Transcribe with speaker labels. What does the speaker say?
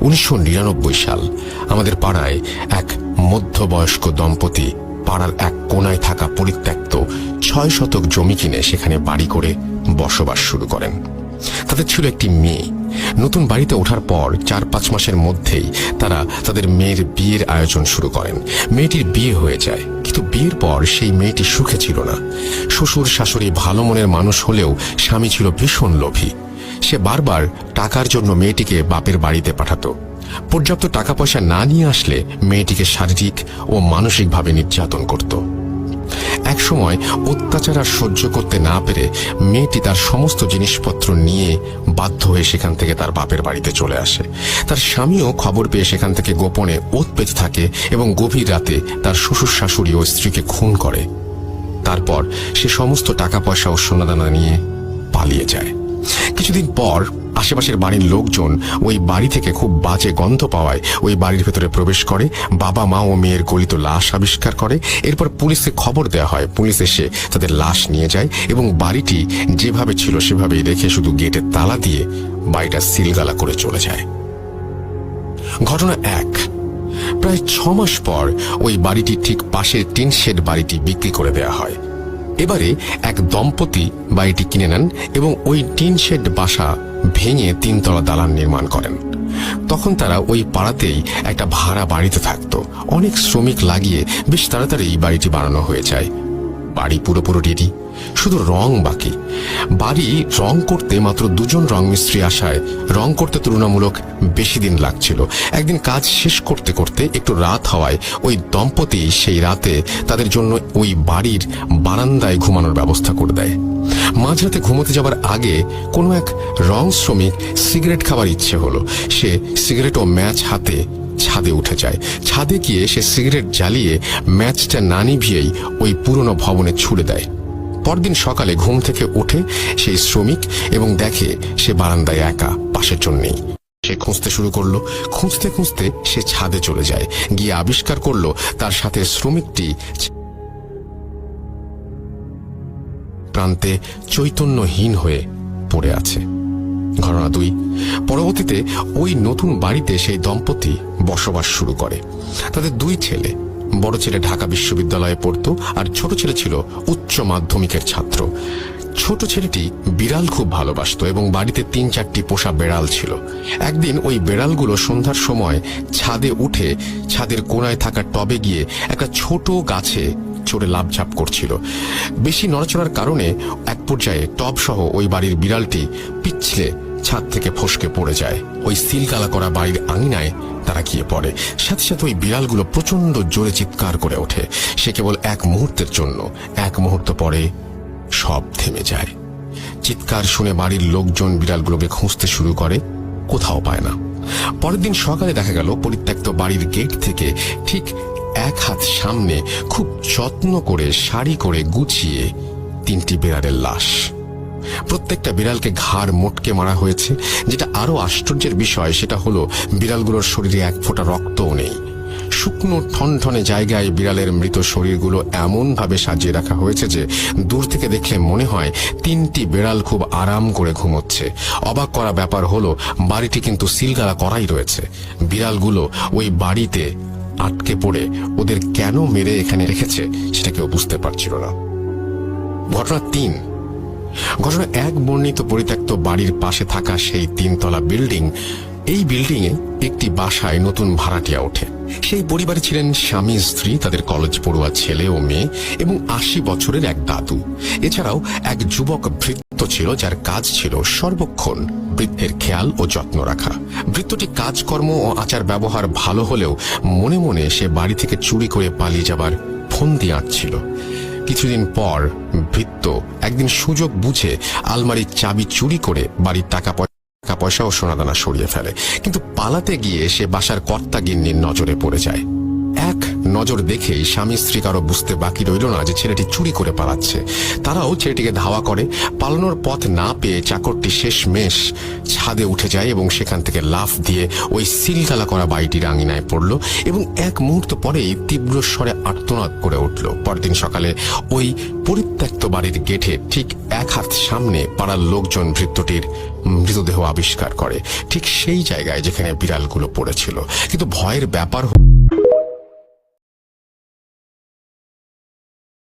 Speaker 1: 1999 সাল। আমাদের পাড়ায় এক মধ্যবয়স্ক দম্পতি পাড়ার এক কোনায় থাকা পরিত্যক্ত 6 শতক জমি কিনে সেখানে বাড়ি করে বসবাস শুরু করেন। তাদের ছিল একটি মেয়ে। নতুন বাড়িতে ওঠার পর 4-5 মাসের মধ্যেই তারা তাদের মেয়ের বিয়ের আয়োজন শুরু করেন। মেয়েটির বিয়ে হয়ে যায়, কিন্তু বিয়ের পর সেই মেয়েটি সুখে ছিল না। শ্বশুর শাশুড়ি ভালো মনের মানুষ হলেও স্বামী ছিল ভীষণ লোভী। সে বারবার টাকার জন্য মেয়েটিকে বাপের বাড়িতে পাঠাতো। পর্যাপ্ত টাকা পয়সা না নিয়ে আসলে মেয়েটিকে শারীরিক ও মানসিকভাবে নির্যাতন করত। এক সময় অত্যাচার আর সহ্য করতে না পেরে মেয়েটি তার সমস্ত জিনিসপত্র নিয়ে বাধ্য হয়ে সেখান থেকে তার বাপের বাড়িতে চলে আসে। তার স্বামীও খবর পেয়ে সেখান থেকে গোপনে ওৎ পেতে থাকে এবং গভীর রাতে তার শ্বশুর শাশুড়ি ও স্ত্রীকে খুন করে। তারপর সে সমস্ত টাকা পয়সা ও সোনাদানা নিয়ে পালিয়ে যায়। কিছুদিন পর আশেপাশের বাড়ির লোকজন ওই বাড়ি থেকে খুব বাজে গন্ধ পাওয়ায় ওই বাড়ির ভেতরে প্রবেশ করে। বাবা মা ও মেয়ের গলিত লাশ আবিষ্কার করে। এরপর পুলিশে খবর দেওয়া হয়। পুলিশ এসে তাদের লাশ নিয়ে যায় এবং বাড়িটি যেভাবে ছিল সেভাবেই রেখে শুধু গেটে তালা দিয়ে বাড়িটা সিলগালা করে চলে যায়। ঘটনা 1। প্রায় 6 মাস পর ওই বাড়িটি ঠিক পাশের টিন শেড বাড়িটি বিক্রি করে দেওয়া হয়। এবারে এক দম্পতি বাড়িটি কিনে নেন এবং ওই টিন শেড বাসা ভেঙে 3 তলা দালান নির্মাণ করেন। তখন তারা ওই পাড়াতেই একটা ভাড়া বাড়িতে থাকতো। অনেক শ্রমিক লাগিয়ে বেশ তাড়াতাড়ি এই বাড়িটি বানানো হয়ে যায়। বাড়ি পুরোপুরি রেডি, শুধু রং বাকি। বাড়ি রং করতে মাত্র 2 জন রং মিস্ত্রি আসায় রং করতে তুলনামূলক বেশি দিন লাগছিল। একদিন কাজ শেষ করতে করতে একটু রাত হওয়ায় ওই দম্পতি সেই রাতে তাদের জন্য ওই বাড়ির বারান্দায় ঘুমানোর ব্যবস্থা করে দেয়। মাঝরাতে ঘুমোতে যাবার আগে কোনো এক রং শ্রমিক সিগারেট খাবার ইচ্ছে হলো। সে সিগারেট ও ম্যাচ হাতে ছাদে উঠে যায়। ছাদে গিয়ে সে সিগারেট জ্বালিয়ে ম্যাচটা না নিভিয়েই ওই পুরনো ভবনে ছুড়ে দেয়। পরদিন সকালে ঘুম থেকে ওঠে সেই শ্রমিক এবং দেখে সে বারান্দায় একা, পাশের জন নেই। সে খুঁজতে শুরু করলো। খুঁজতে খুঁজতে সে ছাদে চলে যায়। গিয়ে আবিষ্কার করলো তার সাথে শ্রমিকটি প্রান্তে চৈতন্যহীন হয়ে পড়ে আছে। ঘটনা 2। পরবর্তীতে ওই নতুন বাড়িতে সেই দম্পতি বসবাস শুরু করে। তাদের 2 ছেলে। বড় ছেলে ঢাকা বিশ্ববিদ্যালয়ে পড়তো আর ছোট ছেলে ছিল উচ্চ মাধ্যমিকের ছাত্র। ছোট ছেলেটি বিড়াল খুব ভালোবাসতো এবং বাড়িতে 3-4টি পোষা বেড়াল ছিল। একদিন ওই বেড়ালগুলো সন্ধ্যার সময় ছাদে উঠে ছাদের কোনায় থাকা টবে গিয়ে একটা ছোট গাছে চড়ে লাফঝাপ করছিল। বেশি নড়াচড়ার কারণে এক পর্যায়ে টব সহ ওই বাড়ির বিড়ালটি পিছলে ছাদ থেকে ফসকে পড়ে যায়। ওই সিলগালা করা বাড়ির আঙিনায় তারা গিয়ে পড়ে। সাথে সাথে ওই বিড়ালগুলো প্রচন্ড জোরে চিৎকার করে ওঠে। সে কেবল এক মুহূর্তের জন্য। এক মুহূর্ত পরে সব থেমে যায়। চিৎকার শুনে বাড়ির লোকজন বিড়ালগুলোকে খুঁজতে শুরু করে, কোথাও পায় না। পরের দিন সকালে দেখা গেল পরিত্যক্ত বাড়ির গেট থেকে ঠিক 1 হাত সামনে খুব যত্ন করে সারি করে গুছিয়ে 3টি বিড়ালের লাশ। প্রত্যেকটা বিড়ালকে ঘাড় মোটকে মারা হয়েছে। যেটা আরো আশ্চর্যের বিষয় সেটা হলো বিড়ালগুলোর শরীরে 1 ফোঁটা রক্তও নেই। শুকনো ঠনঠনে জায়গায় বিড়ালের মৃত শরীরগুলো এমন ভাবে সাজিয়ে রাখা হয়েছে যে দূর থেকে দেখলে মনে হয় 3টি বিড়াল খুব আরাম করে ঘুমোচ্ছে। অবাক করা ব্যাপার হলো বাড়িটি কিন্তু সিলগালা করাই রয়েছে। বিড়ালগুলো ওই বাড়িতে আটকে পড়ে ওদের কেন মেরে এখানে রেখেছে সেটা কেউ বুঝতে পারছিল না। ঘটনা 3। ঘটনা 1 বর্ণিত পরিত্যক্ত বাড়ির পাশে থাকা সেই 3 তলা বিল্ডিং। এই বিল্ডিং এ একটি বাসায় নতুন ভাড়াটিয়া ওঠে। সেই পরিবারে ছিলেন স্বামী স্ত্রী, তাদের কলেজ পড়ুয়া ছেলে ও মেয়ে এবং 80 বছরের এক দাদু। এছাড়াও এক যুবক ভৃত্য ছিল যার কাজ ছিল সর্বক্ষণ বৃদ্ধের খেয়াল ও যত্ন রাখা। ভৃত্যটি কাজকর্ম ও আচার ব্যবহার ভালো হলেও মনে মনে সে বাড়ি থেকে চুরি করে পালিয়ে যাবার ফন্দি আঁটছিল। কিছুদিন পর ভৃত্য একদিন সুযোগ বুঝে আলমারির চাবি চুরি করে বাড়ির টাকা পয়সা ও সোনাদানা সরিয়ে ফেলে। কিন্তু পালাতে গিয়ে সে বাসার কর্তা গিন্নির নজরে পড়ে যায়। এক নজর দেখেই স্বামী স্ত্রী কারো বুঝতে বাকি রইল না যে ছেলেটি চুরি করে পালাচ্ছে। তারাও ছেলেটিকে ধাওয়া করে। পালানোর পথ না পেয়ে চাকরটি শেষমেশ ছাদে উঠে যায় এবং সেখান থেকে লাফ দিয়ে ওই সিলগালা করা বাড়িটির আঙিনায় পড়ল এবং এক মুহূর্ত পরেই তীব্র স্বরে আর্তনাদ করে উঠল। পরদিন সকালে ওই পরিত্যক্ত বাড়ির গেটে ঠিক এক হাত সামনে পাড়ার লোকজন ভৃত্যটির মৃতদেহ আবিষ্কার করে, ঠিক সেই জায়গায় যেখানে বিড়ালগুলো পড়েছিল। কিন্তু ভয়ের ব্যাপার